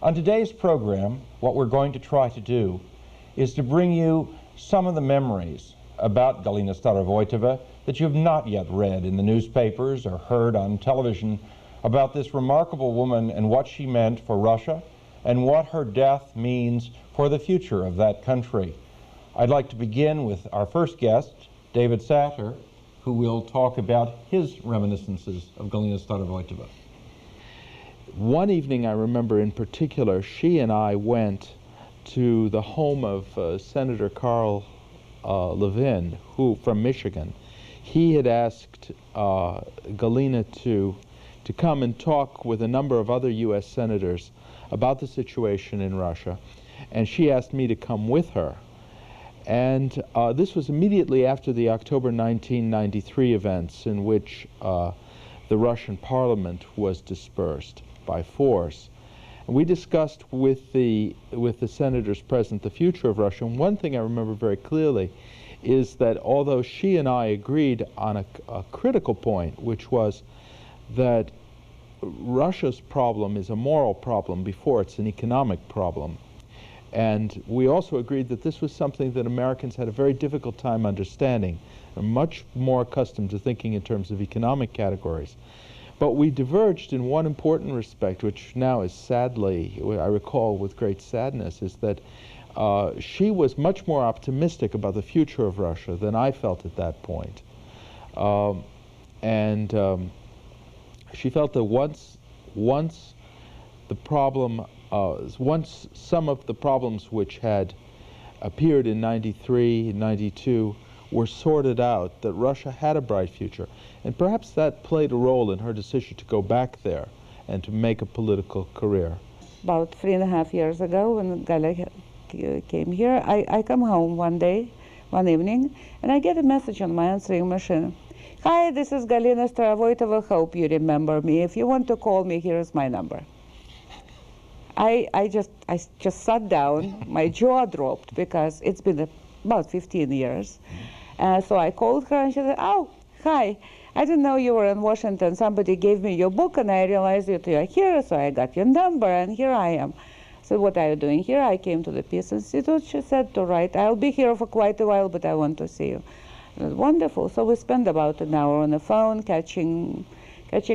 On today's program, what we're going to try to do is to bring you some of the memories about Galina Starovoitova that you have not yet read in the newspapers or heard on television about this remarkable woman and what she meant for Russia and what her death means for the future of that country. I'd like to begin with our first guest, David Satter, who will talk about his reminiscences of Galina Starovoitova. One evening I remember in particular, she and I went to the home of Senator Carl Levin, who from Michigan. He had asked Galina to come and talk with a number of other U.S. senators about the situation in Russia, and she asked me to come with her. And this was immediately after the October 1993 events in which the Russian parliament was dispersed by force. And we discussed with the senators present the future of Russia. And one thing I remember very clearly is that although she and I agreed on a critical point, which was that Russia's problem is a moral problem before it's an economic problem. And we also agreed that this was something that Americans had a very difficult time understanding. They're much more accustomed to thinking in terms of economic categories. But we diverged in one important respect, which now is sadly, I recall with great sadness, is that she was much more optimistic about the future of Russia than I felt at that point. She felt that once some of the problems which had appeared in 93, 92 were sorted out, that Russia had a bright future. And perhaps that played a role in her decision to go back there and to make a political career. About 3.5 years ago, when Galina came here, I come home one evening, and I get a message on my answering machine. Hi, this is Galina Starovoitova, hope you remember me. If you want to call me, here's my number. I just sat down, my jaw dropped, because it's been about 15 years. So I called her and she said, oh, hi, I didn't know you were in Washington. Somebody gave me your book and I realized that you are here, so I got your number and here I am. So what are you doing here? I came to the Peace Institute, she said, to write. I'll be here for quite a while, but I want to see you. It was wonderful. So we spent about an hour on the phone catching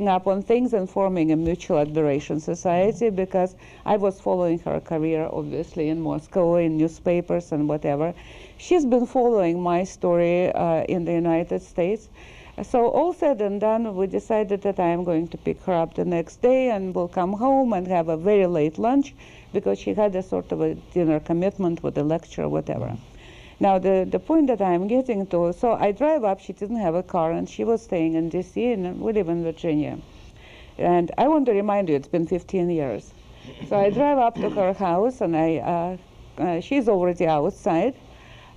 up on things and forming a mutual admiration society, because I was following her career, obviously, in Moscow, in newspapers and whatever. She's been following my story in the United States. So all said and done, we decided that I am going to pick her up the next day and we'll come home and have a very late lunch, because she had a sort of a dinner commitment with a lecture or whatever. Now, the point that I'm getting to, so I drive up, she didn't have a car, and she was staying in D.C., and we live in Virginia. And I want to remind you, it's been 15 years. So I drive up to her house, and she's already outside.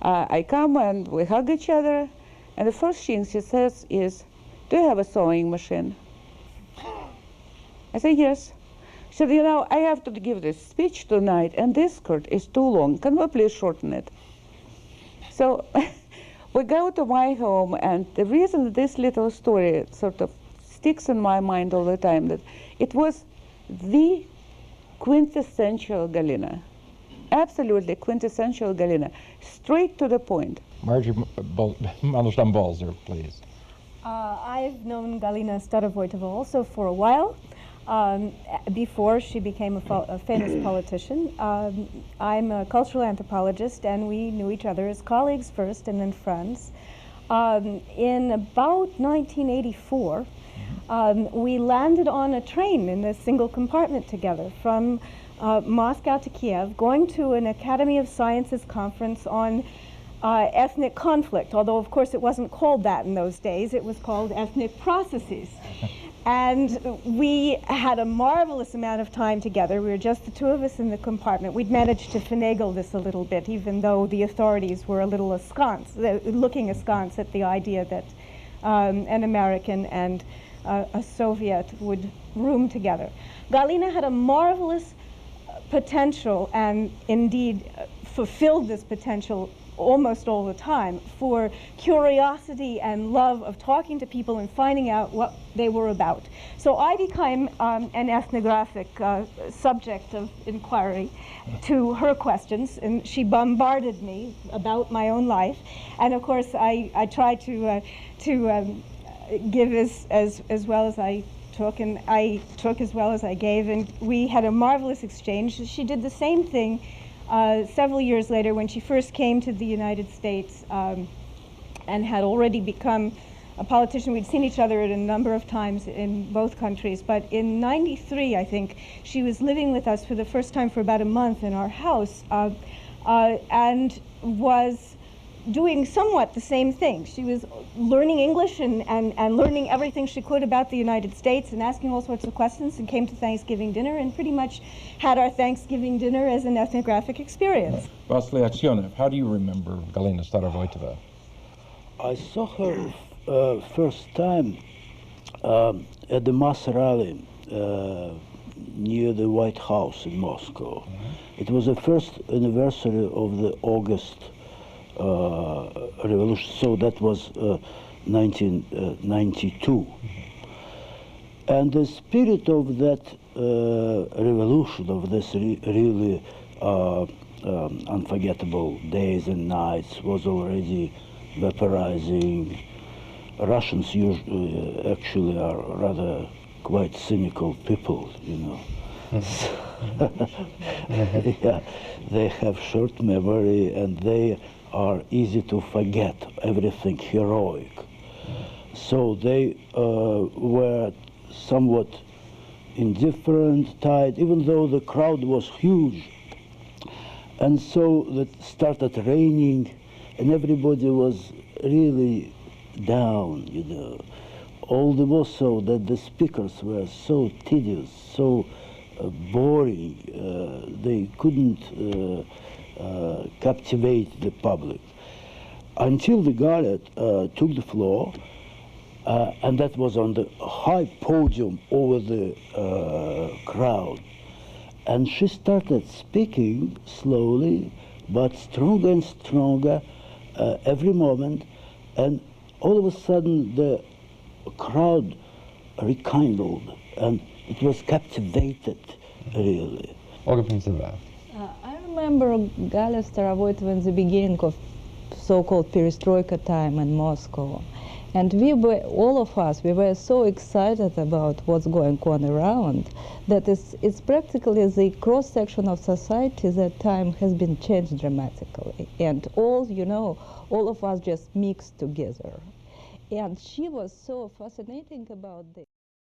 I come, and we hug each other, and the first thing she says is, do you have a sewing machine? I say, yes. She said, you know, I have to give this speech tonight, and this skirt is too long. Can we please shorten it? So we go to my home, and the reason this little story sort of sticks in my mind all the time, that it was the quintessential Galina, absolutely quintessential Galina, straight to the point. Marjorie, Mandelstam Balzer, please. I've known Galina Starovoitova also for a while. Before she became a famous politician. I'm a cultural anthropologist, and we knew each other as colleagues first and then friends. In about 1984, we landed on a train in a single compartment together from Moscow to Kiev, going to an Academy of Sciences conference on ethnic conflict, although of course it wasn't called that in those days. It was called ethnic processes. And we had a marvelous amount of time together. We were just the two of us in the compartment. We'd managed to finagle this a little bit, even though the authorities were a little looking askance at the idea that an American and a Soviet would room together. Galina had a marvelous potential, and indeed fulfilled this potential almost all the time for curiosity and love of talking to people and finding out what they were about. So I became an ethnographic subject of inquiry to her questions, and she bombarded me about my own life. And of course, I tried to give as well as I took, and I took as well as I gave, and we had a marvelous exchange. She did the same thing several years later when she first came to the United States and had already become a politician. We'd seen each other a number of times in both countries, but in '93, I think, she was living with us for the first time for about a month in our house and was doing somewhat the same thing. She was learning English and learning everything she could about the United States and asking all sorts of questions, and came to Thanksgiving dinner and pretty much had our Thanksgiving dinner as an ethnographic experience. Vasily Akseynov, how do you remember Galina Starovoitova? I saw her first time at the mass rally near the White House in Moscow. It was the first anniversary of the August revolution, so that was 1992. And the spirit of that revolution, of this really unforgettable days and nights, was already vaporizing. Russians usually, actually are rather quite cynical people, you know. Yeah, they have short memory and they are easy to forget everything heroic. So they were somewhat indifferent, tired, even though the crowd was huge. And so it started raining and everybody was really down, you know. All the more so that the speakers were so tedious, so boring, they couldn't captivate the public. Until the Galina took the floor, and that was on the high podium over the crowd. And she started speaking slowly, but stronger and stronger every moment. And all of a sudden, the crowd rekindled, and it was captivated, really. Olga Printseva. I remember Galina Starovoitova in the beginning of so-called perestroika time in Moscow. And we were, all of us, we were so excited about what's going on around that it's practically the cross-section of society that time has been changed dramatically. And all, you know, all of us just mixed together. And she was so fascinating about this.